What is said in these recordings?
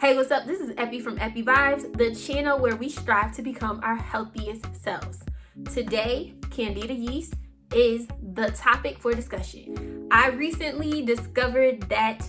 Hey, what's up? This is Epi from Epi Vibes, the channel where we strive to become our healthiest selves. Today, Candida yeast is the topic for discussion. I recently discovered that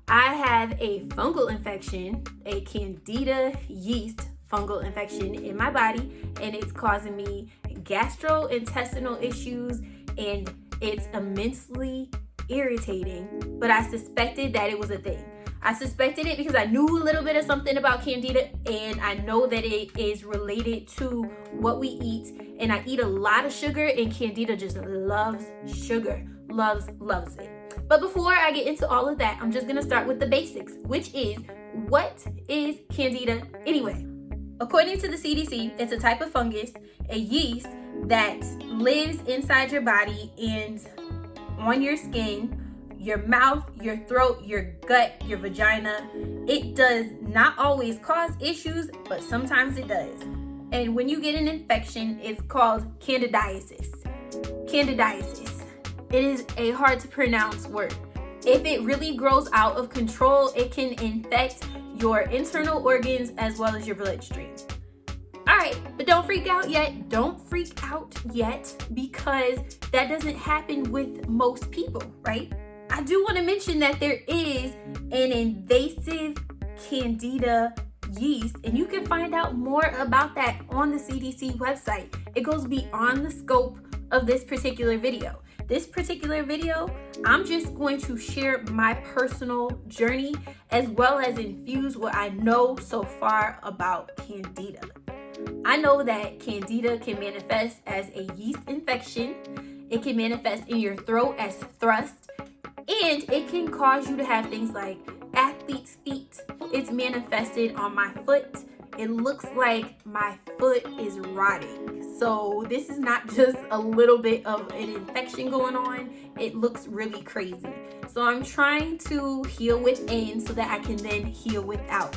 I have a fungal infection, a Candida yeast fungal infection in my body, and it's causing me gastrointestinal issues, and it's immensely irritating, but I suspected that it was a thing. I suspected it because I knew a little bit of something about Candida, and I know that it is related to what we eat, and I eat a lot of sugar, and Candida just loves sugar, loves it. But before I get into all of that, I'm just gonna start with the basics, which is, what is Candida anyway? According to the CDC, it's a type of fungus, a yeast that lives inside your body and on your skin, your mouth, your throat, your gut, your vagina. It does not always cause issues, but sometimes it does. And when you get an infection, it's called candidiasis. Candidiasis. It is a hard to pronounce word. If it really grows out of control, it can infect your internal organs as well as your bloodstream. All right, but don't freak out yet. Don't freak out yet, because that doesn't happen with most people, right? I do want to mention that there is an invasive Candida yeast, and you can find out more about that on the CDC website. It goes beyond the scope of this particular video. This particular video, I'm just going to share my personal journey as well as infuse what I know so far about Candida. I know that Candida can manifest as a yeast infection. It can manifest in your throat as thrust. And it can cause you to have things like athlete's feet. It's manifested on my foot. It looks like my foot is rotting. So this is not just a little bit of an infection going on. It looks really crazy. So I'm trying to heal within so that I can then heal without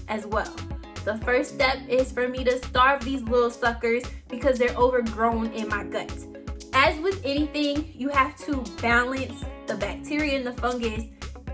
as well. The first step is for me to starve these little suckers because they're overgrown in my gut. As with anything, you have to balance the bacteria and the fungus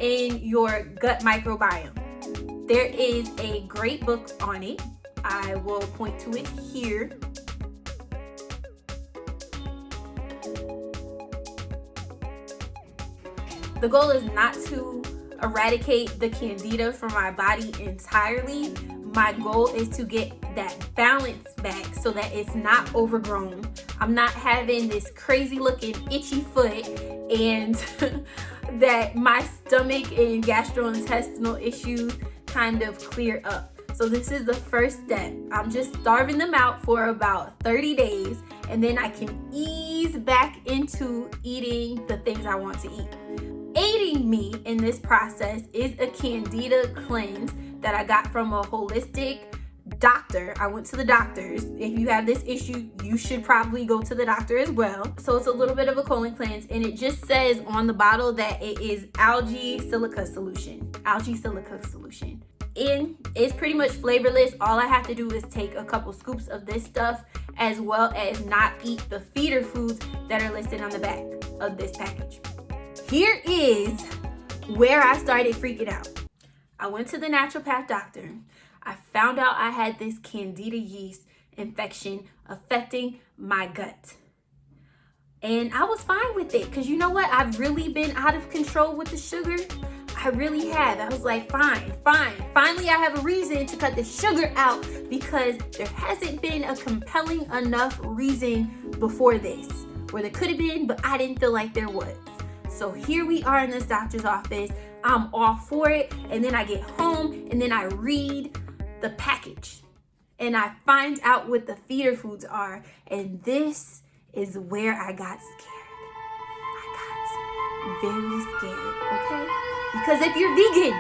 in your gut microbiome. There is a great book on it. I will point to it here. The goal is not to eradicate the Candida from my body entirely. My goal is to get that balance back so that it's not overgrown. I'm not having this crazy looking itchy foot, and that my stomach and gastrointestinal issues kind of clear up. So this is the first step. I'm just starving them out for about 30 days, and then I can ease back into eating the things I want to eat. Aiding me in this process is a Candida cleanse that I got from a holistic doctor. I went to the doctors. If you have this issue, you should probably go to the doctor as well. So it's a little bit of a colon cleanse, and it just says on the bottle that it is algae silica solution. Algae silica solution. And it's pretty much flavorless. All I have to do is take a couple scoops of this stuff, as well as not eat the feeder foods that are listed on the back of this package. Here is where I started freaking out. I went to the naturopath doctor. I found out I had this Candida yeast infection affecting my gut. And I was fine with it, because you know what? I've really been out of control with the sugar. I really have. I was like, fine. Finally, I have a reason to cut the sugar out, because there hasn't been a compelling enough reason before this. Or there could have been, but I didn't feel like there was. So here we are in this doctor's office. I'm all for it. And then I get home, and then I read the package, and I find out what the feeder foods are. And this is where I got scared. I got very scared, okay? Because if you're vegan,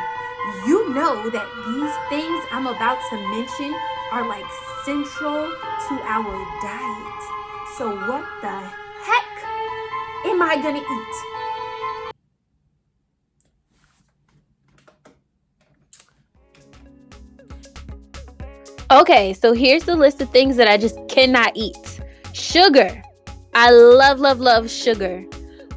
you know that these things I'm about to mention are like central to our diet. So what the heck am I gonna eat? Okay, so here's the list of things that I just cannot eat. Sugar. I love sugar.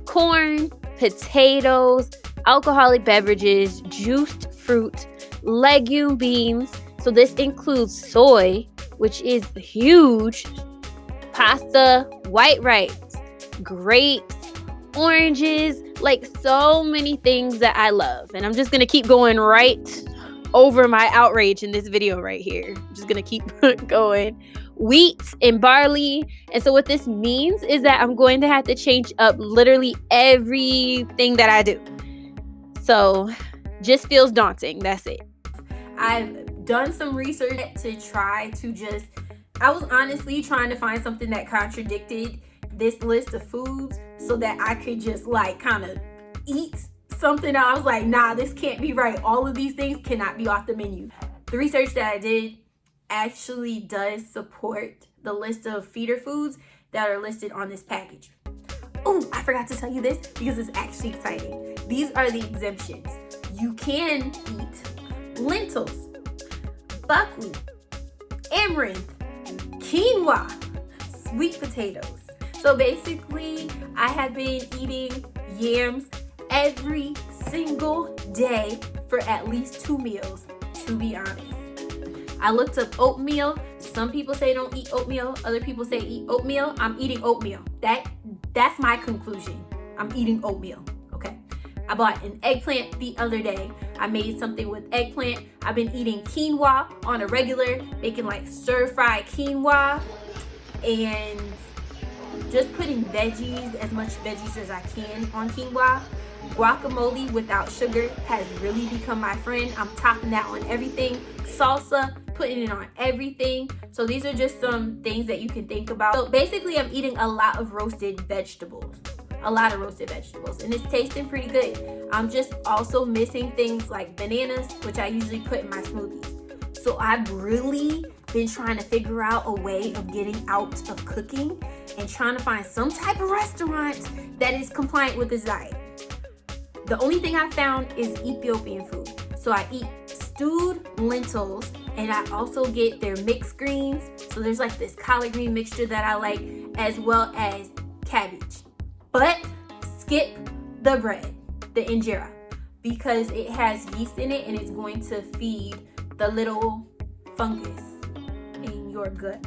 Corn, potatoes, alcoholic beverages, juiced fruit, legume beans. So this includes soy, which is huge, pasta, white rice, grapes, oranges, like so many things that I love. And I'm just going to keep going right over my outrage in this video right here. I'm just going to keep going. Wheat and barley. And so what this means is that I'm going to have to change up literally everything that I do. So just feels daunting. That's it. I've done some research to try to I was honestly trying to find something that contradicted this list of foods so that I could just like kind of eat something. I was like, nah, this can't be right. All of these things cannot be off the menu. The research that I did actually does support the list of feeder foods that are listed on this package. Oh, I forgot to tell you this because it's actually exciting. These are the exemptions. You can eat lentils, buckwheat, amaranth, quinoa, sweet potatoes. So basically, I have been eating yams every single day for at least 2 meals, to be honest. I looked up oatmeal. Some people say don't eat oatmeal. Other people say eat oatmeal. I'm eating oatmeal. That's my conclusion. I'm eating oatmeal, okay? I bought an eggplant the other day. I made something with eggplant. I've been eating quinoa on a regular, making like stir-fried quinoa and just putting veggies, as much veggies as I can on quinoa. Guacamole without sugar has really become my friend. I'm topping that on everything. Salsa, putting it on everything. So these are just some things that you can think about. So basically, I'm eating a lot of roasted vegetables. And it's tasting pretty good. I'm just also missing things like bananas, which I usually put in my smoothies. So I've really been trying to figure out a way of getting out of cooking and trying to find some type of restaurant that is compliant with this diet. The only thing I found is Ethiopian food. So I eat stewed lentils and I also get their mixed greens. So there's like this collard green mixture that I like, as well as cabbage. But skip the bread, the injera, because it has yeast in it and it's going to feed the little fungus in your gut.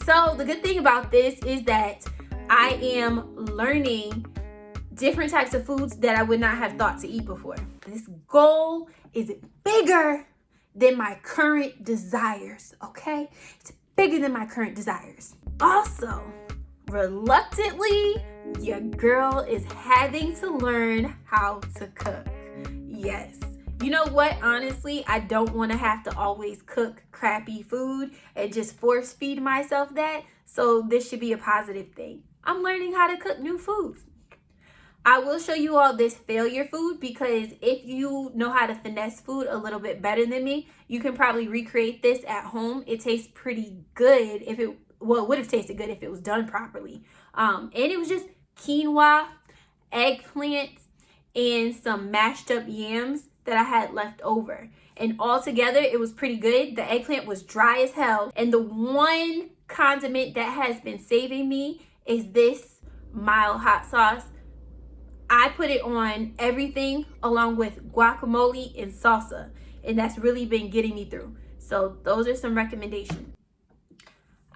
So the good thing about this is that I am learning different types of foods that I would not have thought to eat before. This goal is bigger than my current desires, okay? It's bigger than my current desires. Also, reluctantly, your girl is having to learn how to cook. Yes. You know what? Honestly, I don't want to have to always cook crappy food and just force feed myself that. So this should be a positive thing. I'm learning how to cook new foods. I will show you all this failure food because if you know how to finesse food a little bit better than me, you can probably recreate this at home. It tastes pretty good it would have tasted good if it was done properly. And it was just quinoa, eggplant, and some mashed up yams that I had left over. And all together, it was pretty good. The eggplant was dry as hell. And the one condiment that has been saving me is this mild hot sauce. I put it on everything along with guacamole and salsa. And that's really been getting me through. So those are some recommendations.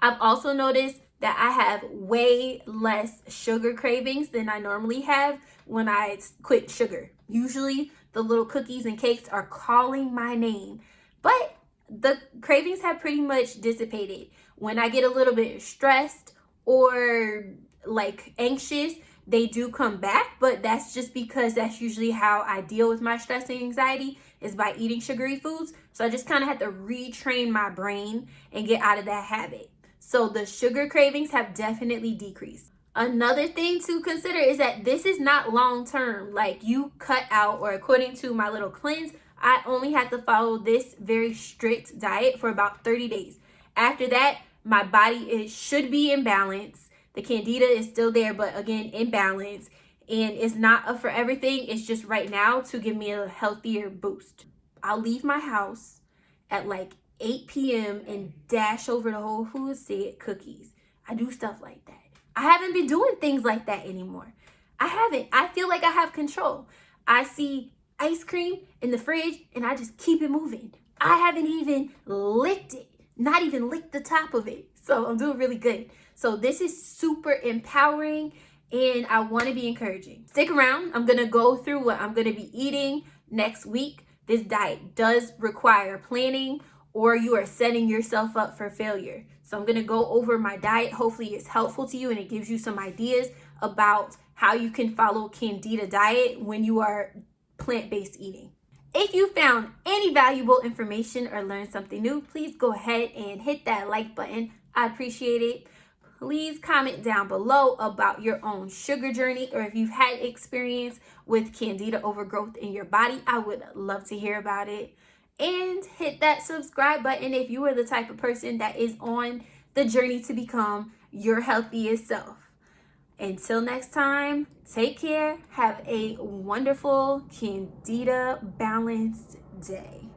I've also noticed that I have way less sugar cravings than I normally have when I quit sugar. Usually the little cookies and cakes are calling my name, but the cravings have pretty much dissipated. When I get a little bit stressed or like anxious, they do come back, but that's just because that's usually how I deal with my stress and anxiety, is by eating sugary foods. So I just kind of had to retrain my brain and get out of that habit. So the sugar cravings have definitely decreased. Another thing to consider is that this is not long term. Like you cut out, or according to my little cleanse, I only had to follow this very strict diet for about 30 days. After that, my body should be in balance. The candida is still there, but again, in balance. And it's not a forever thing. It's just right now to give me a healthier boost. I'll leave my house at like 8 p.m. and dash over to Whole Foods to get cookies. I do stuff like that. I haven't been doing things like that anymore. I haven't. I feel like I have control. I see ice cream in the fridge and I just keep it moving. I haven't even licked it, not even licked the top of it. So I'm doing really good. So this is super empowering and I want to be encouraging. Stick around. I'm going to go through what I'm going to be eating next week. This diet does require planning or you are setting yourself up for failure. So I'm going to go over my diet. Hopefully it's helpful to you and it gives you some ideas about how you can follow Candida diet when you are plant-based eating. If you found any valuable information or learned something new, please go ahead and hit that like button. I appreciate it. Please comment down below about your own sugar journey or if you've had experience with Candida overgrowth in your body. I would love to hear about it. And hit that subscribe button if you are the type of person that is on the journey to become your healthiest self. Until next time, take care. Have a wonderful Candida balanced day.